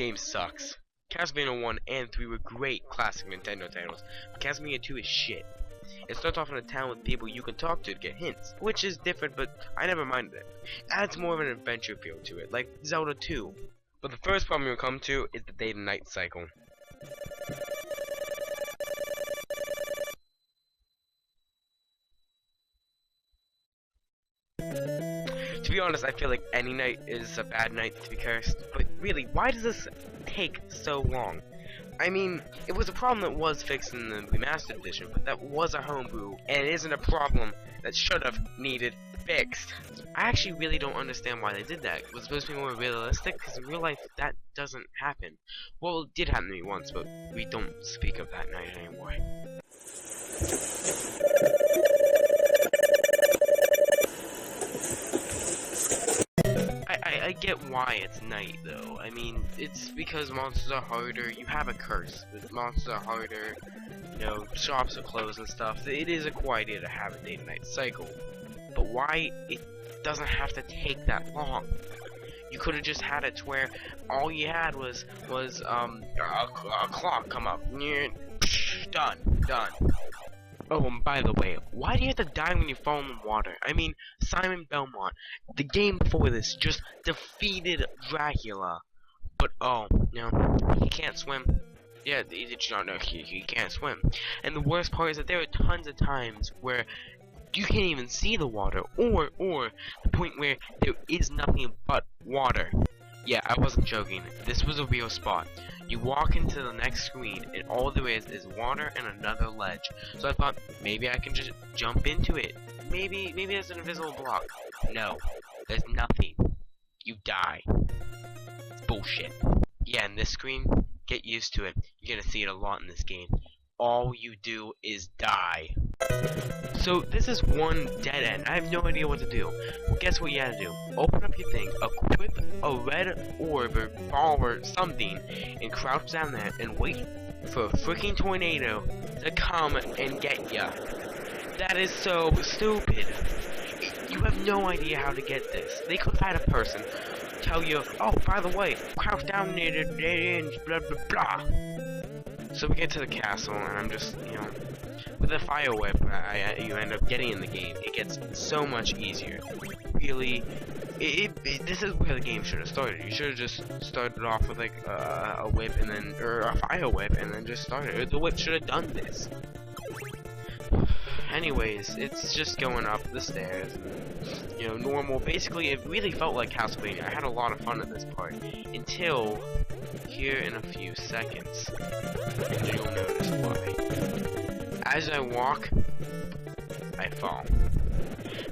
game sucks. Castlevania 1 and 3 were great classic Nintendo titles, but Castlevania 2 is shit. It starts off in a town with people you can talk to get hints, which is different, but I never minded it. It adds more of an adventure feel to it, like Zelda 2. But the first problem you'll come to is the day to night cycle. To be honest, I feel like any night is a bad night to be cursed, but really, why does this take so long? I mean, it was a problem that was fixed in the remastered edition, but that was a homebrew, and it isn't a problem that should have needed fixed. I actually really don't understand why they did that. It was supposed to be more realistic, because in real life, that doesn't happen. Well, it did happen to me once, but we don't speak of that night anymore. I get why it's night, though. I mean, it's because monsters are harder. You have a curse. Monsters are harder. You know, shops are closed and stuff. It is a cool idea to have a day-to-night cycle. But why it doesn't have to take that long? You could have just had it to where all you had was a clock come up. Done. Oh, and by the way, why do you have to die when you fall in the water? I mean, Simon Belmont, the game before this, just defeated Dracula. But, oh, no, he can't swim. Yeah, did you not know he can't swim? And the worst part is that there are tons of times where you can't even see the water, or the point where there is nothing but water. Yeah, I wasn't joking. This was a real spot. You walk into the next screen, and all there is water and another ledge. So I thought, maybe I can just jump into it. Maybe there's an invisible block. No, there's nothing. You die. It's bullshit. Yeah, and this screen, get used to it. You're gonna see it a lot in this game. All you do is die. So this is one dead end. I have no idea what to do. Well, guess what you gotta do? Open up your thing, equip a red orb or ball or something, and crouch down there and wait for a freaking tornado to come and get ya. That is so stupid. You have no idea how to get this. They could have had a person tell you, oh, by the way, crouch down near the dead ends, blah blah blah. So we get to the castle, and I'm just, you know, with a fire whip, you end up getting in the game. It gets so much easier. Really, this is where the game should have started. You should have just started off with like a whip and then, or a fire whip, and then just started. The whip should have done this. Anyways, it's just going up the stairs, and, you know, normal. Basically, it really felt like Castlevania. I had a lot of fun at this part until here in a few seconds, and you'll notice why. As I walk, I fall.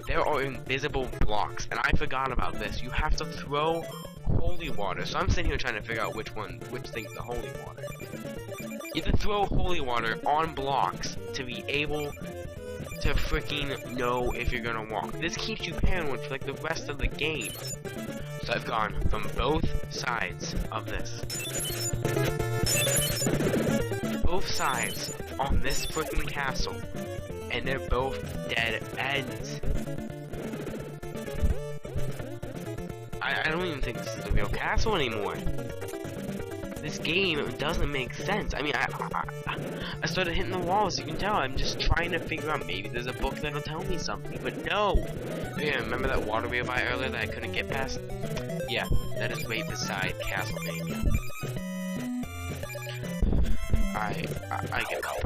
There are invisible blocks, and I forgot about this. You have to throw holy water. So I'm sitting here trying to figure out which thing's the holy water. You have to throw holy water on blocks to be able to freaking know if you're gonna walk. This keeps you paranoid for like the rest of the game. So I've gone from both sides of this. Both sides on this freaking castle, and they're both dead ends. I don't even think this is the real castle anymore. This game doesn't make sense. I mean, I started hitting the walls. You can tell. I'm just trying to figure out. Maybe there's a book that'll tell me something. But no. Yeah, remember that water we were by earlier that I couldn't get past? Yeah, that is right beside Castlevania. I give up.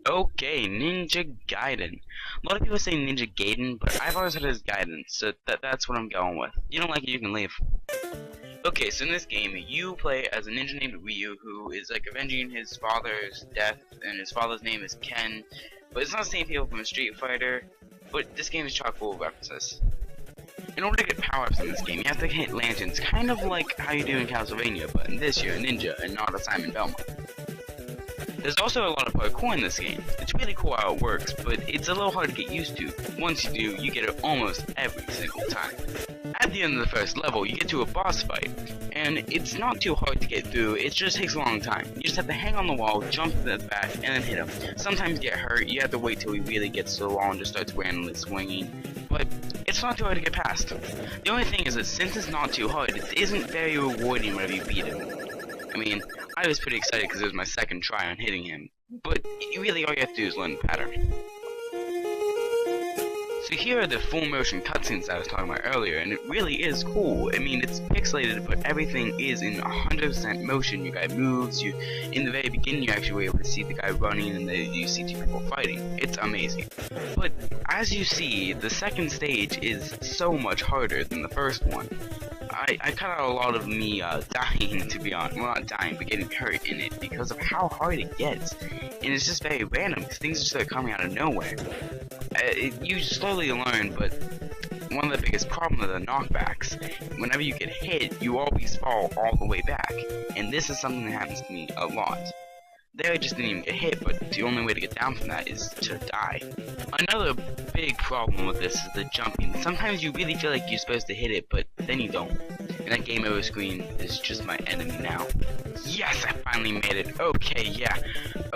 Okay, Ninja Gaiden. A lot of people say Ninja Gaiden, but I've always heard it as Gaiden, so that's what I'm going with. You don't like it, you can leave. Okay, so in this game, you play as a ninja named Ryu, who is like avenging his father's death, and his father's name is Ken. But it's not the same people from Street Fighter, but this game is chock full of references. In order to get power-ups in this game, you have to hit lanterns, kind of like how you do in Castlevania, but in this you're a ninja and not a Simon Belmont. There's also a lot of parkour in this game. It's really cool how it works, but it's a little hard to get used to. Once you do, you get it almost every single time. At the end of the first level, you get to a boss fight, and and it's not too hard to get through, it just takes a long time. You just have to hang on the wall, jump to the back, and then hit him. Sometimes you get hurt, you have to wait till he really gets to the wall and just starts randomly swinging, but it's not too hard to get past. The only thing is that since it's not too hard, it isn't very rewarding whenever you beat him. I mean, I was pretty excited because it was my second try on hitting him, but really all you have to do is learn the pattern. So here are the full motion cutscenes I was talking about earlier, and it really is cool. I mean, it's pixelated, but everything is in 100% motion. Your guy moves, in the very beginning you actually were able to see the guy running, and then you see two people fighting. It's amazing. But as you see, the second stage is so much harder than the first one. I cut out a lot of me dying, to be honest. Well, not dying, but getting hurt in it because of how hard it gets. And it's just very random, because things just start coming out of nowhere. You slowly learn, but one of the biggest problems are the knockbacks. Whenever you get hit, you always fall all the way back. And this is something that happens to me a lot. There I just didn't even get hit, but the only way to get down from that is to die. Another big problem with this is the jumping. Sometimes you really feel like you're supposed to hit it, but then you don't. And that game over screen is just my enemy now. Yes, I finally made it. Okay, yeah.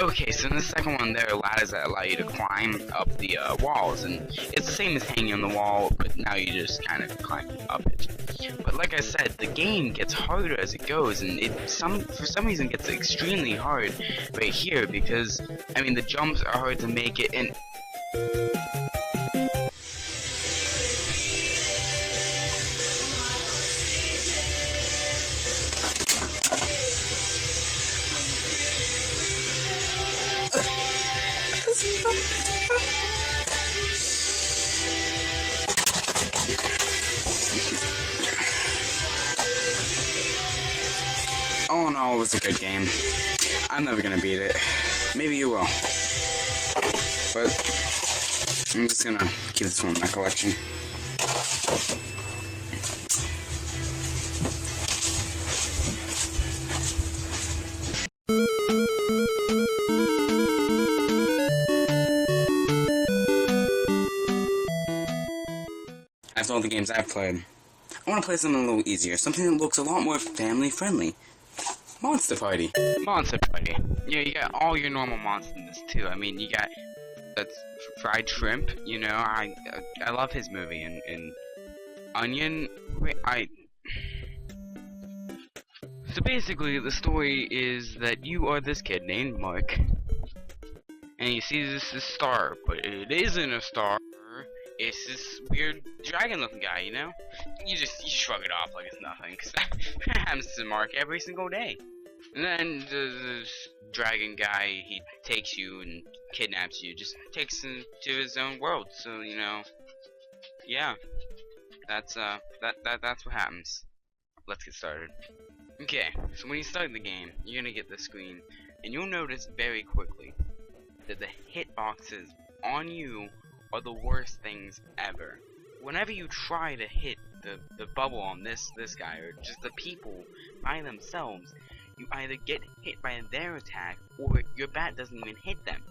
Okay, so in the second one, there are ladders that allow you to climb up the walls, and it's the same as hanging on the wall, but now you just kind of climb up it. But like I said, the game gets harder as it goes, and for some reason gets extremely hard right here, because, I mean, the jumps are hard to make it, and all in all, it was a good game. I'm never gonna beat it. Maybe you will. But I'm just gonna keep this one in my collection. After all the games I've played, I want to play something a little easier, something that looks a lot more family friendly. Monster Party. Monster Party. Yeah, you got all your normal monsters in this too. I mean, you got that's fried shrimp. You know, I love his movie, and Onion. Wait, So basically, the story is that you are this kid named Mark, and you see this star, but it isn't a star. It's this weird dragon-looking guy, you know? You shrug it off like it's nothing, because that happens to Mark every single day. And then this dragon guy, he takes you and kidnaps you, just takes you to his own world. So, you know, yeah, that's what happens. Let's get started. Okay, so when you start the game, you're gonna get the screen, and you'll notice very quickly that the hitboxes on you are the worst things ever. Whenever you try to hit the bubble on this guy, or just the people by themselves, you either get hit by their attack, or your bat doesn't even hit them.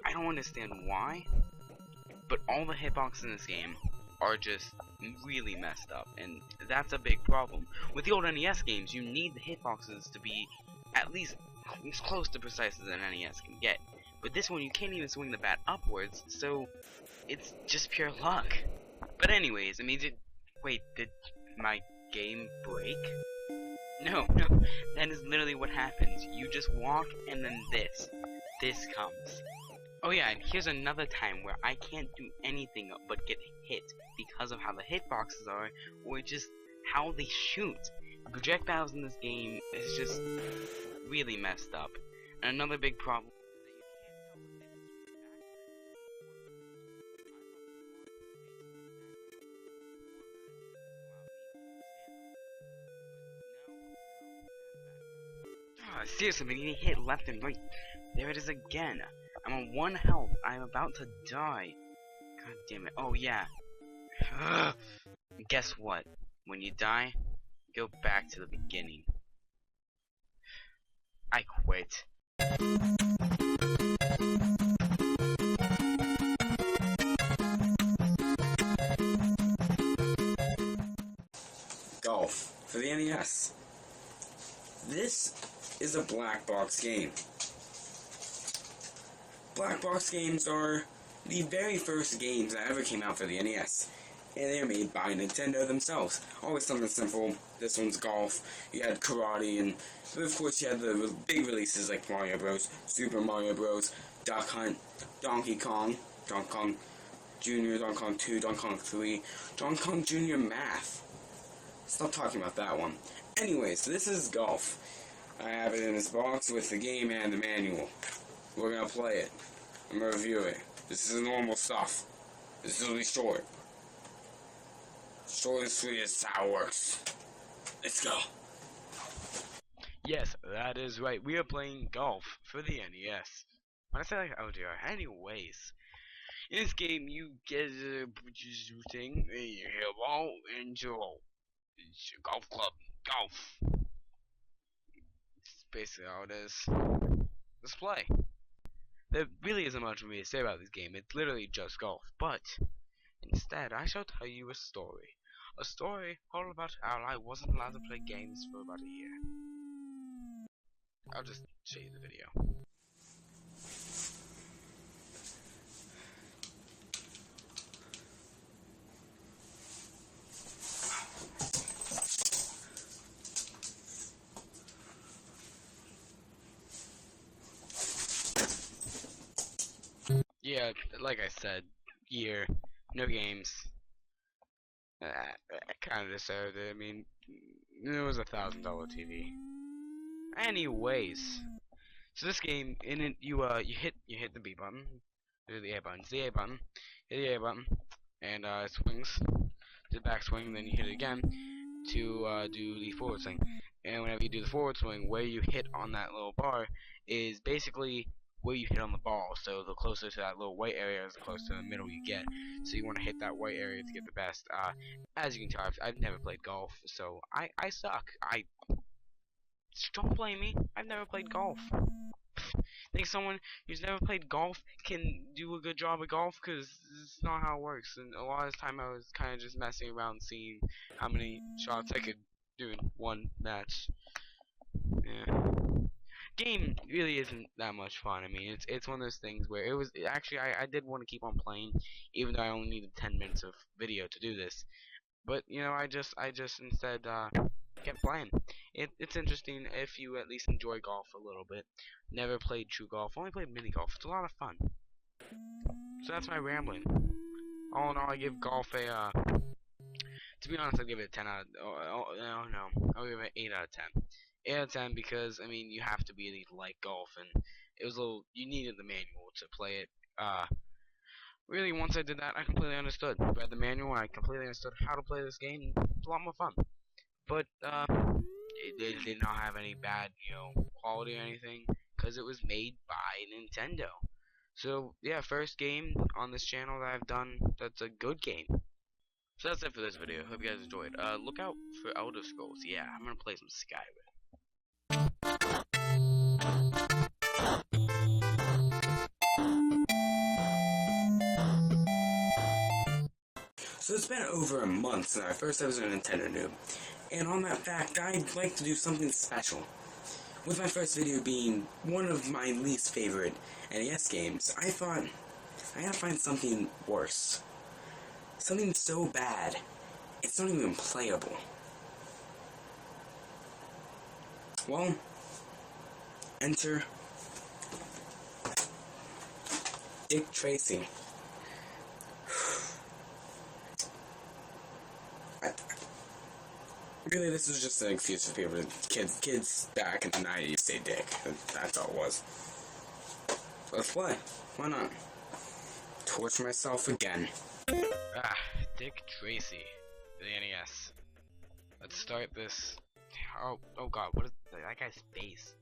I don't understand why, but all the hitboxes in this game are just really messed up, and that's a big problem. With the old NES games, you need the hitboxes to be at least as close to precise as an NES can get. But this one, you can't even swing the bat upwards, so it's just pure luck. But anyways, I mean, wait, did my game break? No, that is literally what happens. You just walk, and then this comes. Oh yeah, and here's another time where I can't do anything but get hit because of how the hitboxes are, or just how they shoot. Projectiles in this game is just really messed up. And another big problem seriously, I'm getting hit left and right. There it is again. I'm on 1 health. I'm about to die. God damn it. Oh yeah. Ugh. Guess what? When you die, go back to the beginning. I quit. Golf for the NES. This is a black box game. Black box games are the very first games that ever came out for the NES. And they're made by Nintendo themselves. Always something simple. This one's golf. You had karate, and of course you had the big releases like Mario Bros, Super Mario Bros, Duck Hunt, Donkey Kong Jr., Donkey Kong 2, Donkey Kong 3, Donkey Kong Jr. Math. Stop talking about that one. Anyways, this is golf. I have it in this box with the game and the manual. We're gonna play it. I'm gonna review it. This is normal stuff. This will be short. Short and sweet is how it works. Let's go. Yes, that is right. We are playing golf for the NES. When I say like, oh dear. Anyways, in this game you get a thing, and you hit a ball into a golf club. Golf. It's basically how it is. Let's play. There really isn't much for me to say about this game. It's literally just golf. But instead, I shall tell you a story. A story all about how I wasn't allowed to play games for about a year. I'll just show you the video. Yeah, like I said, year, no games. I kind of deserved it. I mean, it was $1,000 TV. Anyways, so this game, in it, you hit the B button, or the A button. It's the A button. Hit the A button, and it swings to the back swing. Then you hit it again to do the forward swing. And whenever you do the forward swing, where you hit on that little bar is basically where you hit on the ball. So the closer to that little white area is the closer to the middle you get. So you want to hit that white area to get the best. As you can tell, I've never played golf, so I suck. Don't blame me. I've never played golf. Think someone who's never played golf can do a good job at golf? Because it's not how it works. And a lot of the time I was kind of just messing around, seeing how many shots I could do in one match. Yeah. Game really isn't that much fun. I mean, it's one of those things where actually I did want to keep on playing, even though I only needed 10 minutes of video to do this. But you know, I just instead kept playing. It's interesting if you at least enjoy golf a little bit. Never played true golf, only played mini golf. It's a lot of fun. So that's my rambling. All in all, I give golf a to be honest, I'll give it a 10 out of no, I'll give it 8 out of 10. 8 out of 10 because I mean you have to be like golf, and it was a little, you needed the manual to play it. Really, once I did that, I completely understood. Read the manual, I completely understood how to play this game. It's a lot more fun. But it did not have any bad, quality or anything, because it was made by Nintendo. So yeah, first game on this channel that I've done that's a good game. So that's it for this video. Hope you guys enjoyed. Look out for Elder Scrolls. Yeah, I'm gonna play some Skyrim. So it's been over a month since I first ever was a Nintendo Noob. And on that fact, I'd like to do something special. With my first video being one of my least favorite NES games, I thought, I gotta find something worse. Something so bad, it's not even playable. Well, enter Dick Tracy. Really, this is just an excuse for people, kids back in the 90s say dick. That's all it was. Let's play. Why not? Torture myself again. Dick Tracy, the NES. Let's start this. Oh God, what is that guy's face?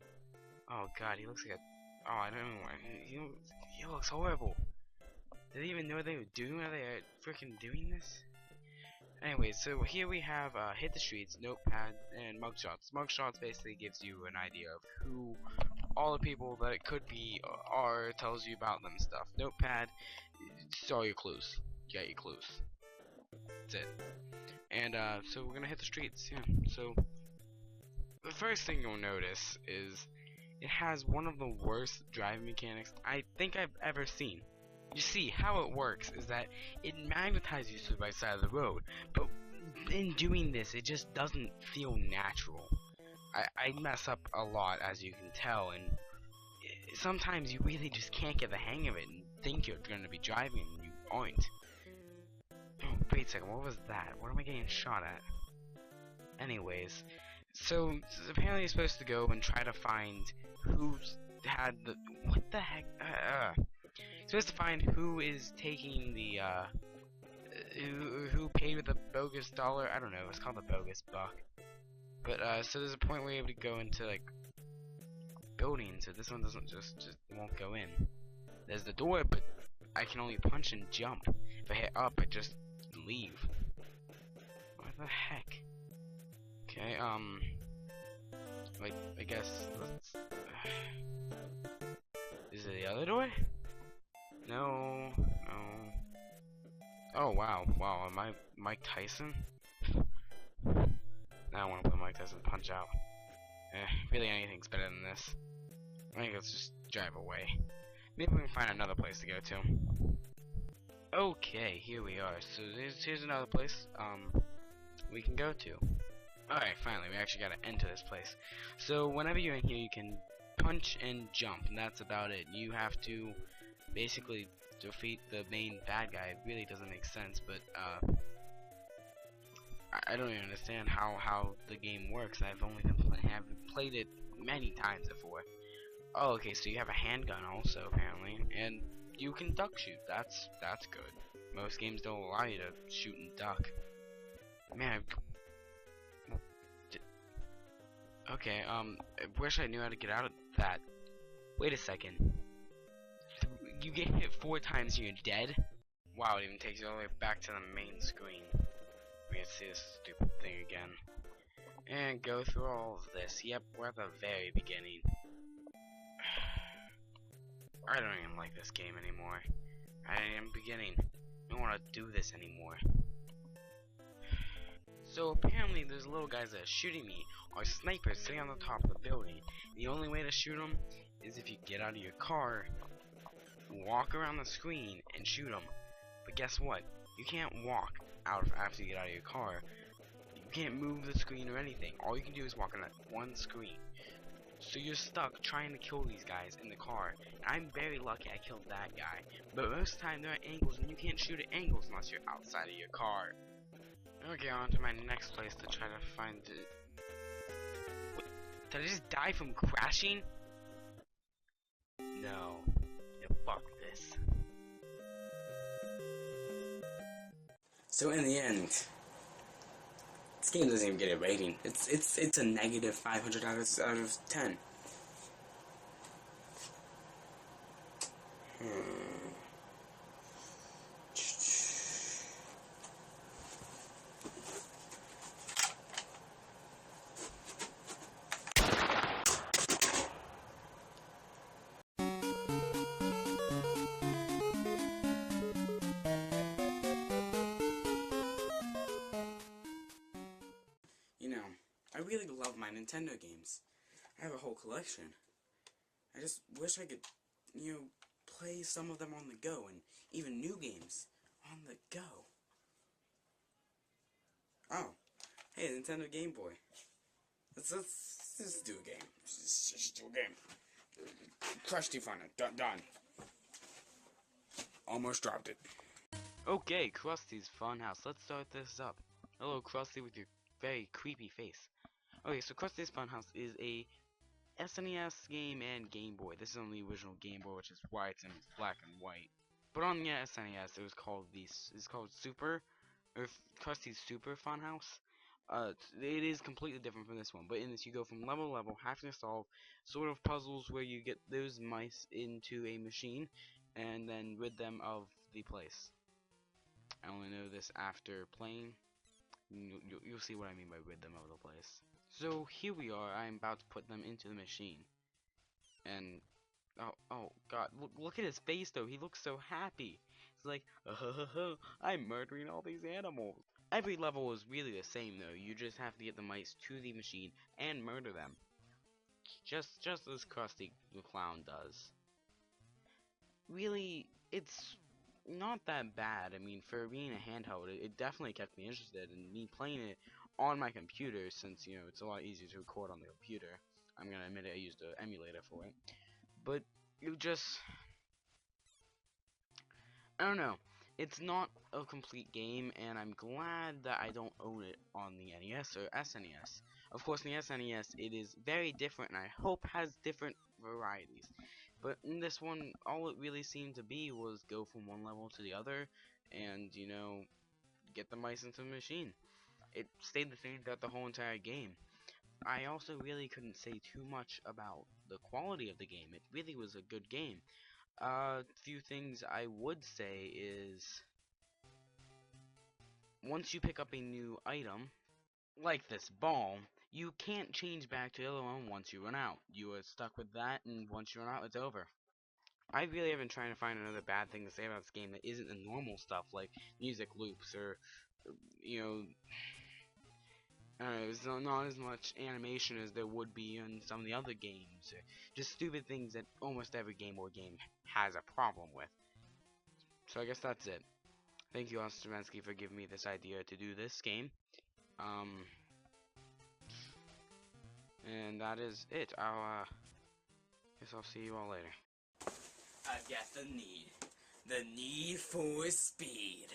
Oh God, he looks like a. Oh, I don't know. He looks horrible. Did they even know what they were doing? Are they freaking doing this? Anyways, so here we have Hit the Streets, Notepad, and Mugshots. Mugshots basically gives you an idea of who all the people that it could be are, tells you about them stuff. Notepad, it's all your clues. You got your clues. That's it. And so we're gonna hit the streets. Yeah. So the first thing you'll notice is it has one of the worst driving mechanics I think I've ever seen. You see, how it works is that it magnetizes you to the right side of the road, but in doing this, it just doesn't feel natural. I mess up a lot, as you can tell, and sometimes you really just can't get the hang of it and think you're going to be driving and you aren't. Oh, wait a second, what was that? What am I getting shot at? Anyways, so apparently you're supposed to go and try to find who's had the... What the heck? You're supposed to find who is taking the, who paid with a bogus dollar. I don't know, it's called a bogus buck. But, so there's a point where you're able to go into, like, buildings, so this one doesn't just won't go in. There's the door, but I can only punch and jump. If I hit up, I just leave. What the heck? Okay, like, I guess, let's... Is it the other door? No, no. Oh, wow, wow, am I Mike Tyson? Now I want to play Mike Tyson Punch Out. Really anything's better than this. I think let's just drive away. Maybe we can find another place to go to. Okay, here we are. So here's another place, we can go to. Alright, finally, we actually gotta enter this place. So whenever you're in here, you can punch and jump, and that's about it. You have to basically defeat the main bad guy. It really doesn't make sense, but I don't even understand how the game works. I've only played it many times before. Oh, okay, so you have a handgun also apparently, and you can duck shoot. That's good. Most games don't allow you to shoot and duck. Man, okay, I wish I knew how to get out of that. Wait a second. You get hit 4 times and you're dead? Wow, it even takes you all the way back to the main screen. We can see this stupid thing again. And go through all of this. Yep, we're at the very beginning. I don't even like this game anymore. I am beginning. I don't want to do this anymore. So apparently those little guys that are shooting me are snipers sitting on the top of the building. The only way to shoot them is if you get out of your car, walk around the screen, and shoot them. But guess what? You can't walk out after you get out of your car. You can't move the screen or anything. All you can do is walk on that one screen. So you're stuck trying to kill these guys in the car. I'm very lucky I killed that guy. But most of the time there are angles and you can't shoot at angles unless you're outside of your car. Okay, on to my next place to try to find it. Wait, did I just die from crashing? No. Yeah, fuck this. So in the end, this game doesn't even get a rating. It's a negative 500 out of 10. You know, I really love my Nintendo games. I have a whole collection. I just wish I could, you know, play some of them on the go, and even new games on the go. Oh, hey, Nintendo Game Boy. Let's just do a game. Just do a game. Crush Definer. Done. Almost dropped it. Okay, Krusty's Funhouse. Let's start this up. Hello, Krusty, with your very creepy face. Okay, so Krusty's Funhouse is a SNES game and Game Boy. This is on the original Game Boy, which is why it's in black and white. But on the SNES, it was called Super, or Krusty's Super Funhouse. It is completely different from this one, but in this you go from level to level, having to solve sort of puzzles where you get those mice into a machine and then rid them of the place. I only know this after playing. You'll see what I mean by rid them of the place. So here we are. I'm about to put them into the machine, and oh god, look at his face though. He looks so happy. He's like, I'm murdering all these animals. Every level is really the same though. You just have to get the mice to the machine and murder them. Just as Krusty the Clown does. Really, it's not that bad. I mean, for being a handheld, it definitely kept me interested, and me playing it on my computer, since, you know, it's a lot easier to record on the computer. I'm gonna admit it, I used an emulator for it. But, you just... I don't know. It's not a complete game, and I'm glad that I don't own it on the NES or SNES. Of course, in the SNES, it is very different, and I hope has different varieties. But in this one, all it really seemed to be was go from one level to the other, and, you know, get the mice into the machine. It stayed the same throughout the whole entire game. I also really couldn't say too much about the quality of the game. It really was a good game. Few things I would say is, once you pick up a new item, like this ball, you can't change back to the other one once you run out. You are stuck with that, and once you run out, it's over. I really have been trying to find another bad thing to say about this game that isn't the normal stuff, like music loops, or, you know, there's not as much animation as there would be in some of the other games, or just stupid things that almost every Game Boy game has a problem with. So I guess that's it. Thank you, Ostromensky, for giving me this idea to do this game. And that is it. Guess I'll see you all later. I've got the need for speed.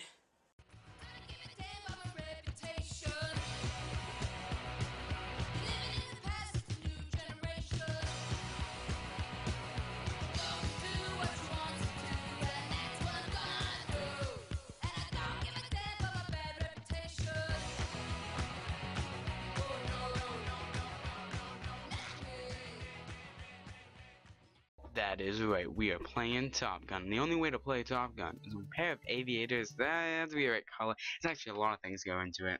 That is right, we are playing Top Gun. The only way to play Top Gun is with a pair of aviators that has to be the right color. There's actually a lot of things go into it.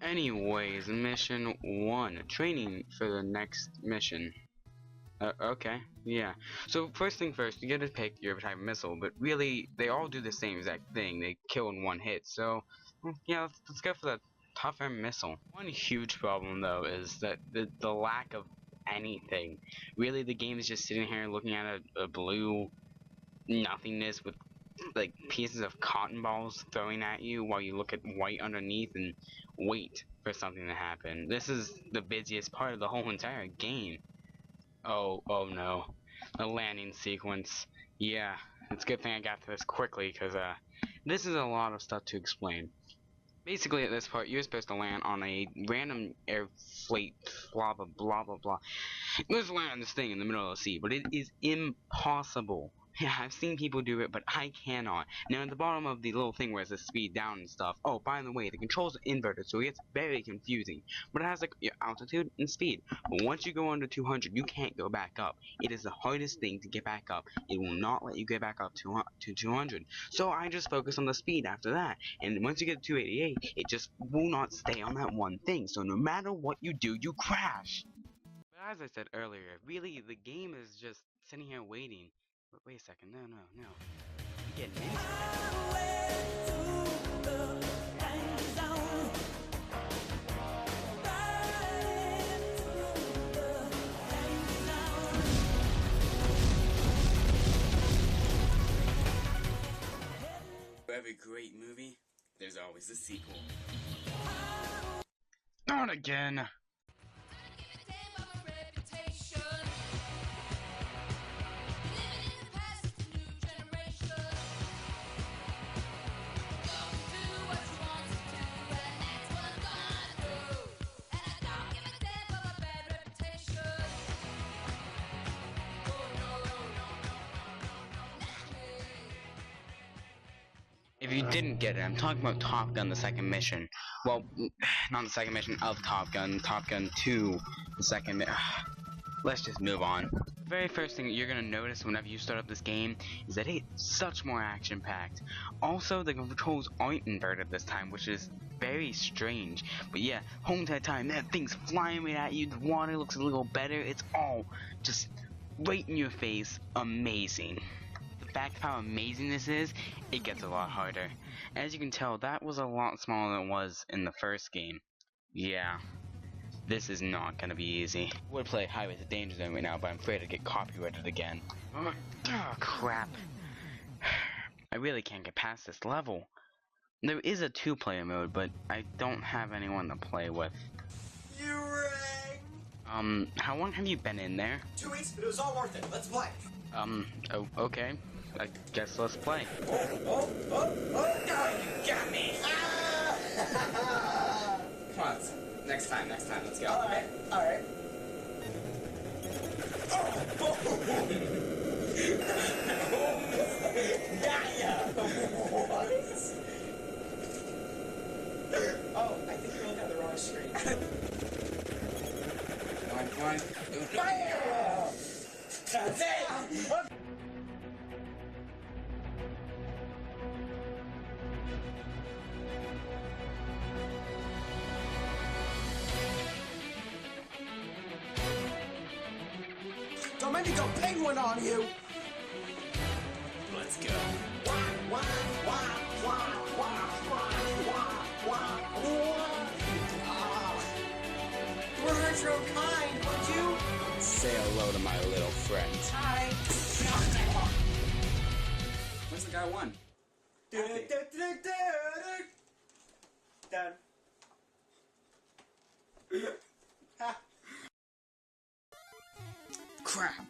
Anyways, mission 1. Training for the next mission. Okay, yeah. So first thing first, you get to pick your type of missile, but really, they all do the same exact thing. They kill in one hit, so, yeah, let's go for the tougher missile. One huge problem, though, is that the lack of anything. Really, the game is just sitting here looking at a blue nothingness with like pieces of cotton balls throwing at you while you look at white underneath and wait for something to happen. This is the busiest part of the whole entire game. Oh no. The landing sequence. Yeah, it's a good thing I got to this quickly, because this is a lot of stuff to explain. Basically, at this part, you're supposed to land on a random air freight, blah blah blah blah blah. Let's land on this thing in the middle of the sea, but it is impossible. Yeah, I've seen people do it, but I cannot. Now, at the bottom of the little thing where it says speed down and stuff, oh, by the way, the controls are inverted, so it gets very confusing. But it has, like, your altitude and speed. But once you go under 200, you can't go back up. It is the hardest thing to get back up. It will not let you get back up to 200. So I just focus on the speed after that. And once you get to 288, it just will not stay on that one thing. So no matter what you do, you crash. But as I said earlier, really, the game is just sitting here waiting. But wait a second, no. You getting into For every great movie, there's always a sequel. Not again! If you didn't get it, I'm talking about Top Gun, the second mission. Well, not the second mission of Top Gun 2, the second let's just move on. The very first thing you're going to notice whenever you start up this game is that it's such more action-packed. Also, the controls aren't inverted this time, which is very strange. But yeah, whole entire time, that thing's flying right at you, the water looks a little better, it's all just right in your face, amazing. The fact of how amazing this is, it gets a lot harder. As you can tell, that was a lot smaller than it was in the first game. Yeah, this is not gonna be easy. I would play Highway to Danger Zone right now, but I'm afraid to get copyrighted again. Oh, crap. I really can't get past this level. There is a 2-player mode, but I don't have anyone to play with. You rang! How long have you been in there? 2 weeks, but it was all worth it. Let's play. Oh, okay. I guess let's play. Oh, you got me! Come on, next time, let's go. Alright. Got ya! What? Oh, I think you're looking at the wrong screen. Come on. Fire! That's it! Don't make me go penguin on you! Let's go. We're your kind, would you? Say hello to my little friend. Hi. Where's the guy who won? Done. Crap.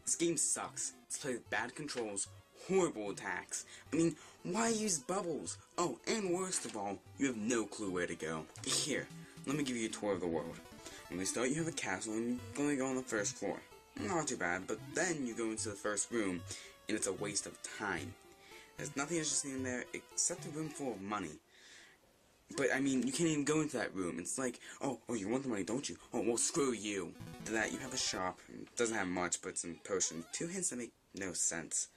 This game sucks. It's played with bad controls, horrible attacks. I mean, why use bubbles? Oh, and worst of all, you have no clue where to go. Here, let me give you a tour of the world. When we start, you have a castle and you only go on the first floor. Not too bad, but then you go into the first room, and it's a waste of time. There's nothing interesting in there except a room full of money. But, I mean, you can't even go into that room. It's like, oh, you want the money, don't you? Oh, well, screw you. To that, you have a shop. It doesn't have much, but some potions. 2 hints that make no sense.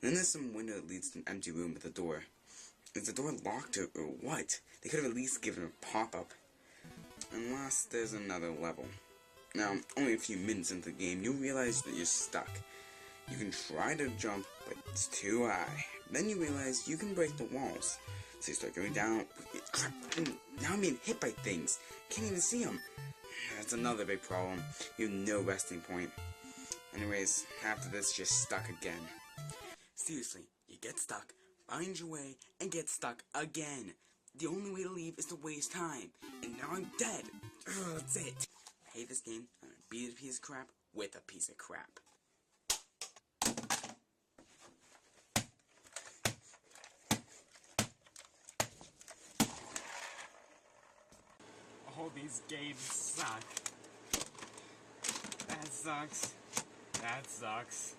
And then there's some window that leads to an empty room with a door. Is the door locked or what? They could have at least given a pop-up. Unless there's another level. Now, only a few minutes into the game, you'll realize that you're stuck. You can try to jump, but it's too high. Then you realize you can break the walls. So you start going down. Crap, now I'm being hit by things. Can't even see them. That's another big problem. You have no resting point. Anyways, after this, you're stuck again. Seriously, you get stuck, find your way, and get stuck again. The only way to leave is to waste time. And now I'm dead. Ugh, that's it. I hate this game. I'm gonna beat a piece of crap with a piece of crap. All these games suck. That sucks. That sucks.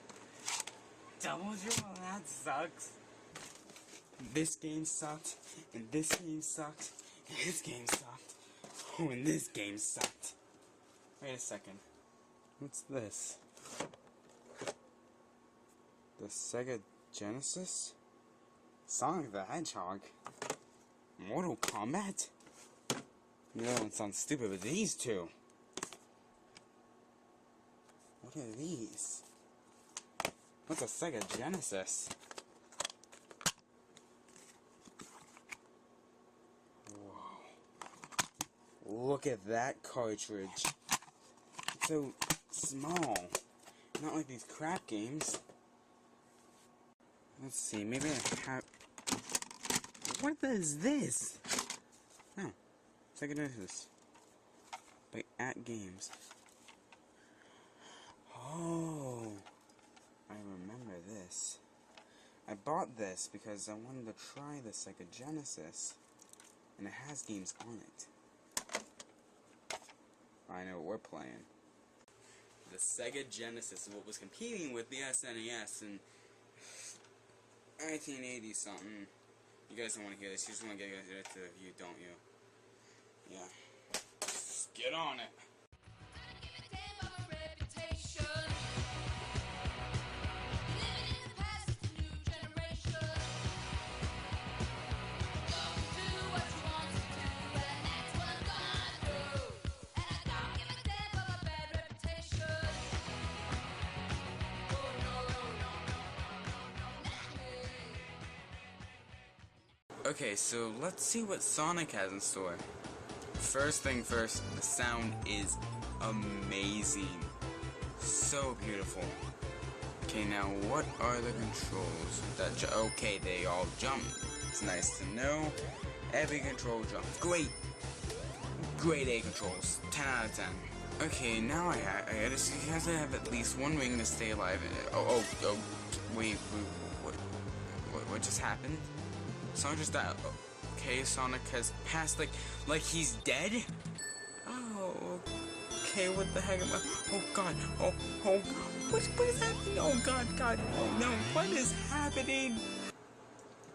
Double Draw, that sucks. This game sucked, and this game sucked, and this game sucked. Oh, and this game sucked. Wait a second. What's this? The Sega Genesis? Sonic the Hedgehog? Mortal Kombat? That one sounds stupid, but these two. What are these? What's a Sega Genesis? Whoa. Look at that cartridge. It's so small. Not like these crap games. Let's see, maybe I have... What is this? Oh. Sega Genesis by AVGN. Oh, I remember this. I bought this because I wanted to try the Sega Genesis, and it has games on it. I know what we're playing. The Sega Genesis is what was competing with the SNES in 1980 something. You guys don't want to hear this. You just want to get it to the review, don't you? Yeah. Just get on it. Okay, so let's see what Sonic has in store. First thing first, the sound is amazing. So beautiful. Okay, now what are the controls? Okay, they all jump. It's nice to know. Every control jumps. Great. Great A controls. 10 out of 10. Okay, now I just have to have at least one ring to stay alive. Wait, what just happened? Sonic just died. Okay, Sonic has passed, like he's dead? Oh, okay, what the heck am I? Oh god, what is happening? Oh god, oh no, what is happening?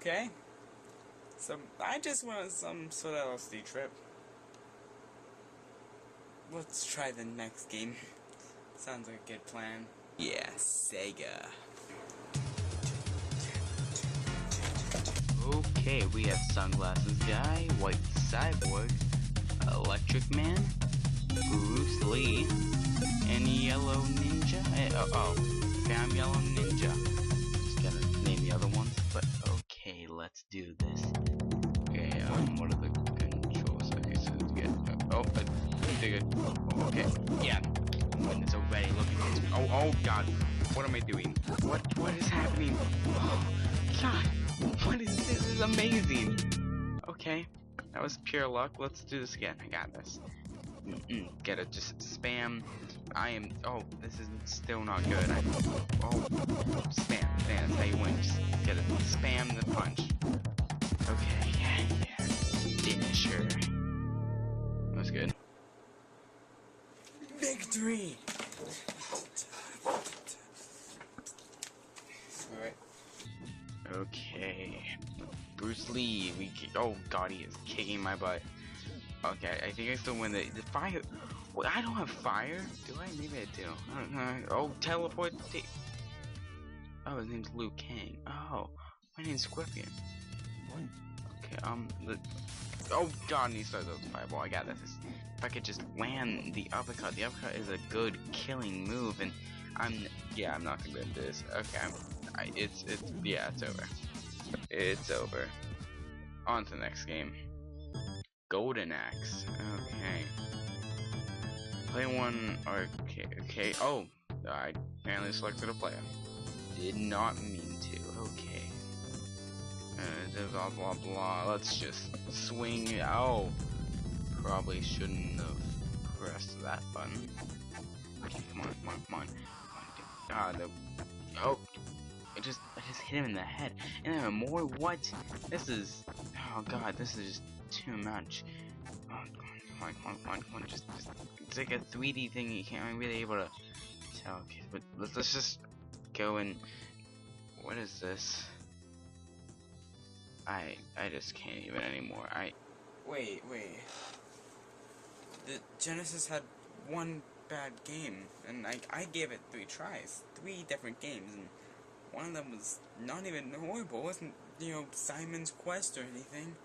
Okay, so I just went on some sort of LSD trip. Let's try the next game. Sounds like a good plan. Yeah, Sega. Okay, we have Sunglasses Guy, White Cyborg, Electric Man, Bruce Lee, and Yellow Ninja. Found Yellow Ninja. Just gotta name the other ones, but okay, let's do this. Okay, what are the controls? Okay, so it's good. Okay, yeah. When it's already looking at me. Oh god, what am I doing? What is happening? Oh god. What is this? This is amazing. Okay, that was pure luck. Let's do this again. I got this. Gotta just spam. Oh, this is still not good. Spam. That's how you win. Just gotta spam the punch. Okay, yeah. Finisher. That was good. Victory! Alright. Okay, Bruce Lee. Oh god, he is kicking my butt. Okay, I think I still win the fire. Well, I don't have fire. Do I? Maybe I do. I don't know. Oh, teleport. Oh, his name's Liu Kang. Oh, my name's Scorpion. Okay, oh god, and he starts with the fireball. I got this. If I could just land the uppercut. The uppercut is a good killing move, and I'm not gonna do this. Okay, it's over. It's over. On to the next game. Golden Axe. Okay. Play one. Okay. Oh, I apparently selected a player. Did not mean to. Okay. Blah blah blah. Let's just swing. Oh, probably shouldn't have pressed that button. Okay, come on. Oh. I just hit him in the head. And then more? What? This is... Oh god, this is just too much. Oh, come on. Just it's like a 3D thing, you can't really able to tell. Okay, but let's just go and... What is this? I just can't even anymore. Wait. The Genesis had one bad game, and I gave it 3 tries. 3 different games, and one of them was not even horrible. It wasn't, Simon's Quest or anything.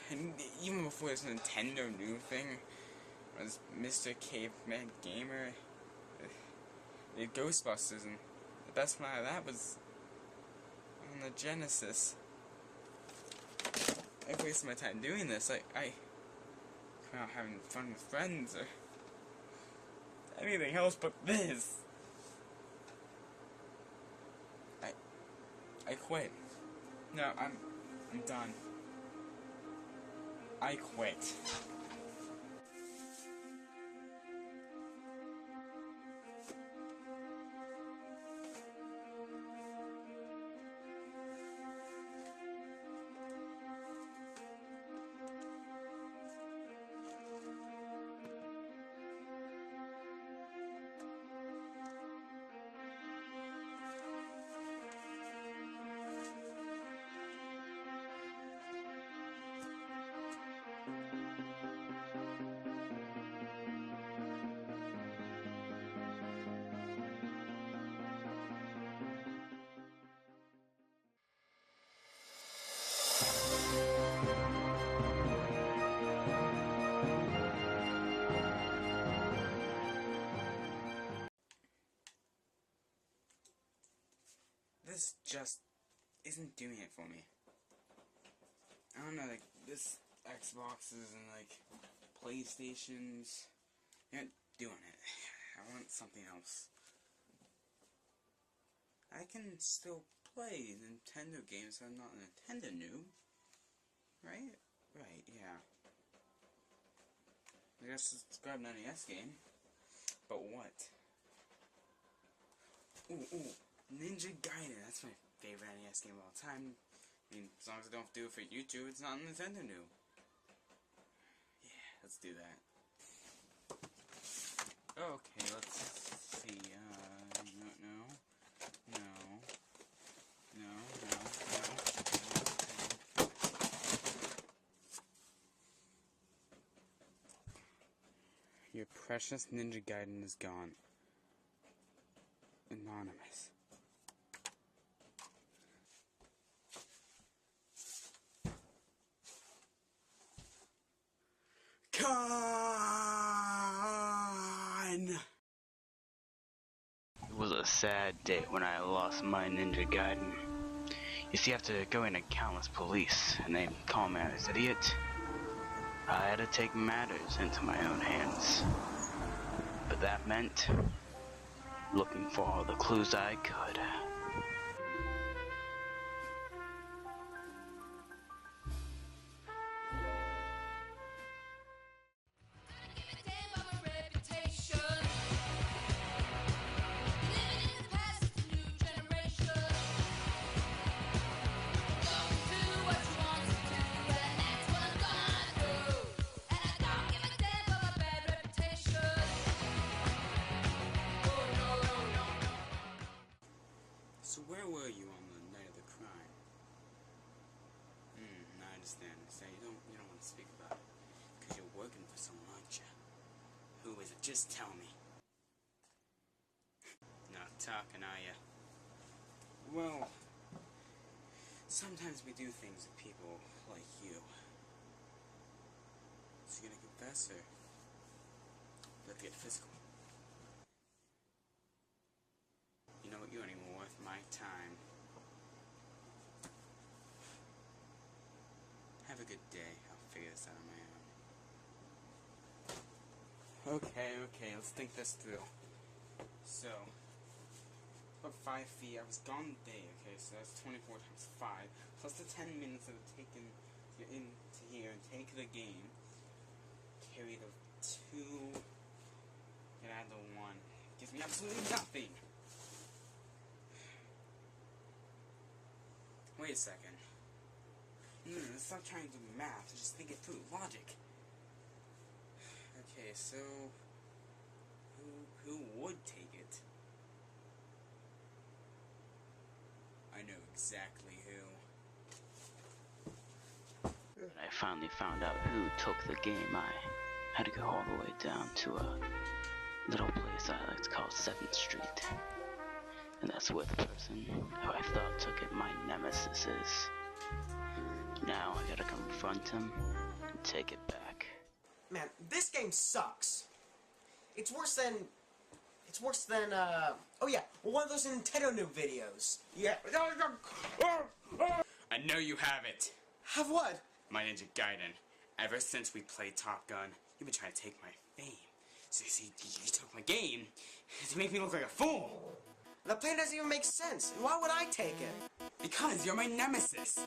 And even before this Nintendo Noob thing, was Mr. Caveman Gamer, the Ghostbusters, and the best one out of that was on the Genesis. I wasted my time doing this. I come out having fun with friends or anything else but this. I quit. No, I'm done. I quit. this just isn't doing it for me. I don't know, like, this Xboxes and, like, PlayStations, they're not doing it. I want something else. I can still play Nintendo games, so I'm not a Nintendo noob. Right? Right, yeah. I guess let's grab an NES game. But what? Ooh, Ninja Gaiden. That's my favorite NES game of all time. I mean, as long as I don't do it for YouTube, it's not Nintendo Noob. Yeah, let's do that. Okay, let's see. No. Your precious Ninja Gaiden is gone. Anonymous. Con! It was a sad day when I lost my Ninja Gaiden. You see, after going to countless police and they called me an idiot, I had to take matters into my own hands. But that meant looking for all the clues I could. So where were you on the night of the crime? I understand. So you don't want to speak about it. Because you're working for someone, aren't you? Who is it? Just tell me. Not talking, are you? Well, sometimes we do things with people like you. So you're gonna confess, or let's get physical? You know what? You ain't even worth my time. Have a good day. I'll figure this out on my own. Okay, let's think this through. So, about 5 feet. I was gone a day, okay, so that's 24 times 5. Plus the 10 minutes that it's taken to get into here and take the game. Carry the 2, get out of the 1. Gives me absolutely nothing. Wait a second. No, let's stop trying to do math. Just think it through. Logic. Okay, so who would take it? I know exactly who. When I finally found out who took the game, I had to go all the way down to a little place I like to call 7th Street. And that's where the person who I thought took it, my nemesis, is. Now I gotta confront him and take it back. Man, this game sucks. It's worse than, oh yeah, one of those Nintendo Noob videos. Yeah. I know you have it. Have what? My Ninja Gaiden. Ever since we played Top Gun, you've been trying to take my fame. So you see, you took my game to make me look like a fool. The plan doesn't even make sense. Why would I take it? Because you're my nemesis.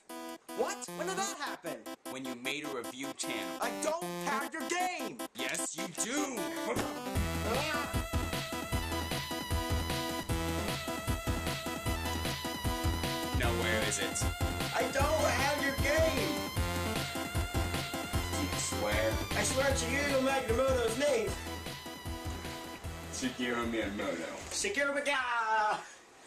What? When did that happen? When you made a review channel. I don't have your game! Yes, you do! Now where is it? I don't have your game! Do you swear? I swear to you, Magnemoto's name. Shigeru Miyamoto. Shigeru Miyamoto!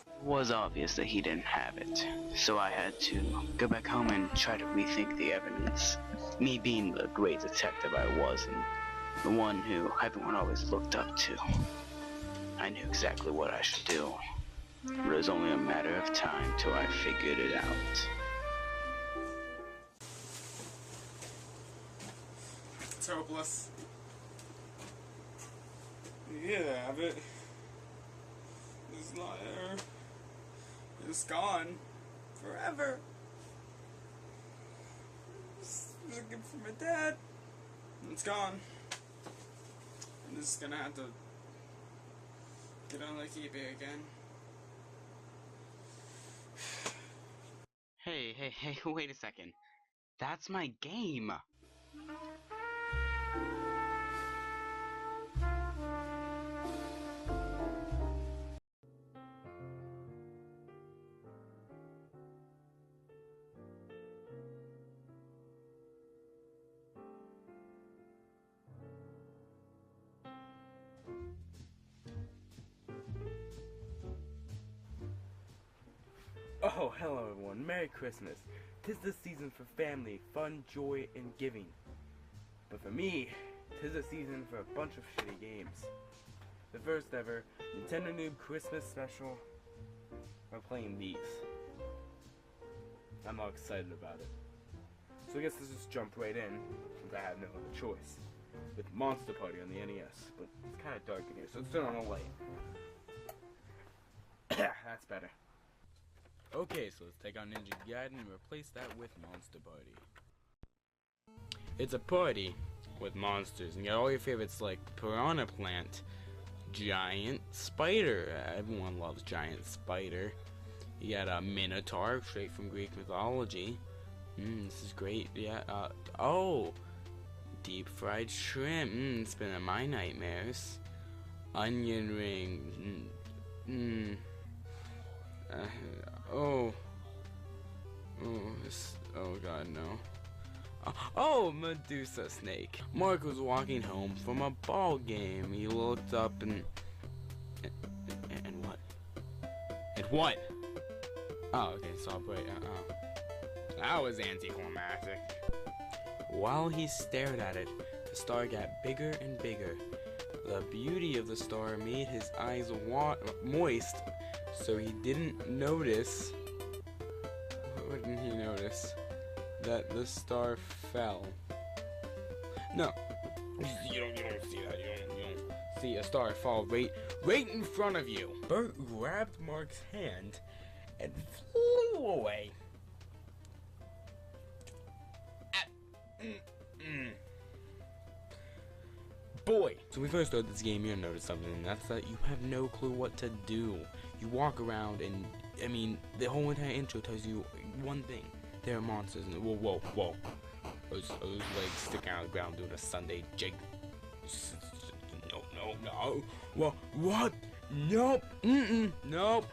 It was obvious that he didn't have it, so I had to go back home and try to rethink the evidence. Me being the great detective I was, and the one who everyone always looked up to. I knew exactly what I should do. It was only a matter of time till I figured it out. It's hopeless. You have it. This liar. It's gone. Forever. It's a gift from my dad. It's gone. I'm just gonna have to get on like eBay again. Hey, wait a second. That's my game. Oh, hello everyone. Merry Christmas. 'Tis the season for family, fun, joy, and giving. But for me, 'tis a season for a bunch of shitty games. The first ever Nintendo Noob Christmas special. We're playing these. I'm all excited about it. So I guess let's just jump right in, since I have no other choice. With Monster Party on the NES, but it's kind of dark in here, so let's turn on a light. That's better. Okay, so let's take out Ninja Gaiden and replace that with Monster Party. It's a party with monsters, and you got all your favorites like Piranha Plant, Giant Spider. Everyone loves Giant Spider. You got a Minotaur, straight from Greek mythology. This is great. Yeah. Oh, deep fried shrimp. It's been in my nightmares. Onion ring. Oh god, no. Oh, Medusa Snake. Mark was walking home from a ball game. He looked up and what? And what? Oh, okay, saw bright. That was anticlimactic. While he stared at it, the star got bigger and bigger. The beauty of the star made his eyes moist, so he didn't notice. What didn't he notice? That the star fell. No, you don't see that. You don't see a star fall right in front of you. Bert grabbed Mark's hand and flew away. Boy! So when we first started this game, you noticed something, and that's that you have no clue what to do. You walk around, and I mean, the whole entire intro tells you one thing: there are monsters. And whoa! Those legs sticking out of the ground doing a Sunday jig. No. What? Nope. Nope.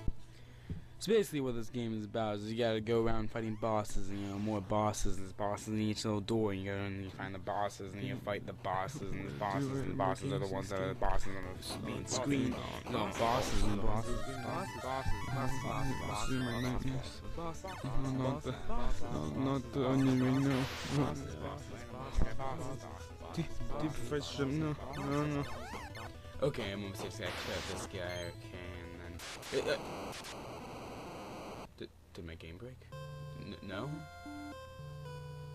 So basically what this game is about is you gotta go around fighting bosses, and more bosses. There's bosses in each little door, and you go and you find the bosses, and you fight the bosses, and the bosses are the ones that are the bosses on the main screen. No, bosses and bosses. Not the onion ring, no. Deep fresh shrimp, no. Okay, I'm gonna say this guy, okay, and then... Did my game break? No?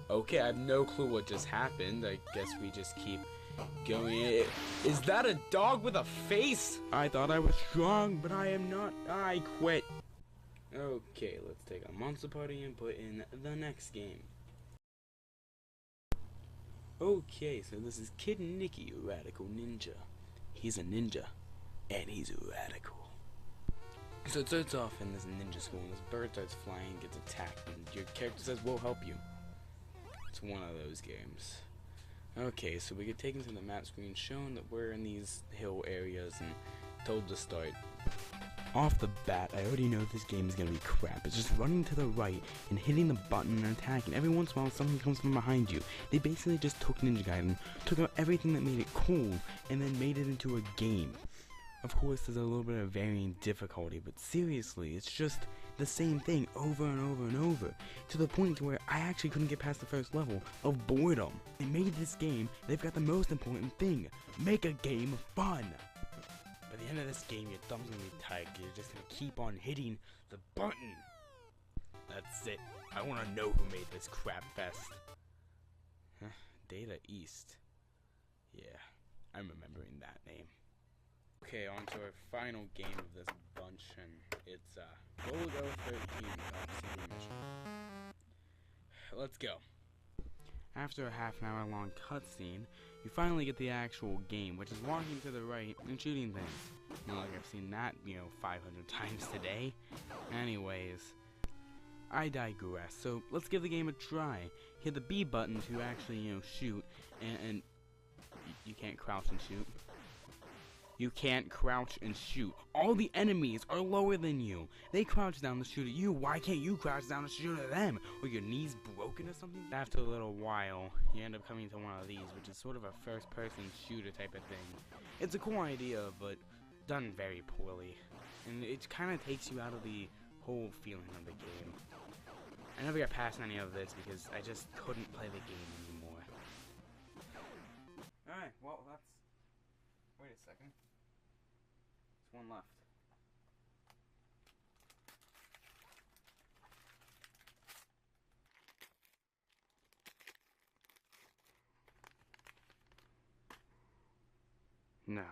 Okay, I have no clue what just happened. I guess we just keep going. Is that a dog with a face? I thought I was strong, but I am not. I quit. Okay, let's take a Monster Party and put in the next game. Okay, so this is Kid Nicky, Radical Ninja. He's a ninja, and he's radical. So it starts off in this ninja school, and this bird starts flying, gets attacked, and your character says, we'll help you. It's one of those games. Okay, so we get taken to the map screen, shown that we're in these hill areas, and told to start. Off the bat, I already know this game is gonna be crap. It's just running to the right and hitting the button and attacking. Every once in a while, something comes from behind you. They basically just took Ninja Gaiden, took out everything that made it cool, and then made it into a game. Of course, there's a little bit of varying difficulty, but seriously, it's just the same thing over and over and over, to the point where I actually couldn't get past the first level of boredom. They made this game, they've got the most important thing: make a game fun. By the end of this game, your thumb's gonna be tight, you're just gonna keep on hitting the button. That's it. I wanna know who made this crap fest. Data East. Yeah, I'm remembering that name. Okay, on to our final game of this bunch, and it's Golgo 13 Top Secret Mission. Let's go. After a half-an-hour long cutscene, you finally get the actual game, which is walking to the right and shooting things. Not like I've seen that, 500 times today. Anyways, I digress, so let's give the game a try. Hit the B button to actually, shoot, and you can't crouch and shoot. You can't crouch and shoot. All the enemies are lower than you. They crouch down to shoot at you. Why can't you crouch down to shoot at them? Or your knees broken or something? After a little while, you end up coming to one of these, which is sort of a first-person shooter type of thing. It's a cool idea, but done very poorly. And it kind of takes you out of the whole feeling of the game. I never got past any of this because I just couldn't play the game anymore. Alright, well, that's... Wait a second. There's one left. No.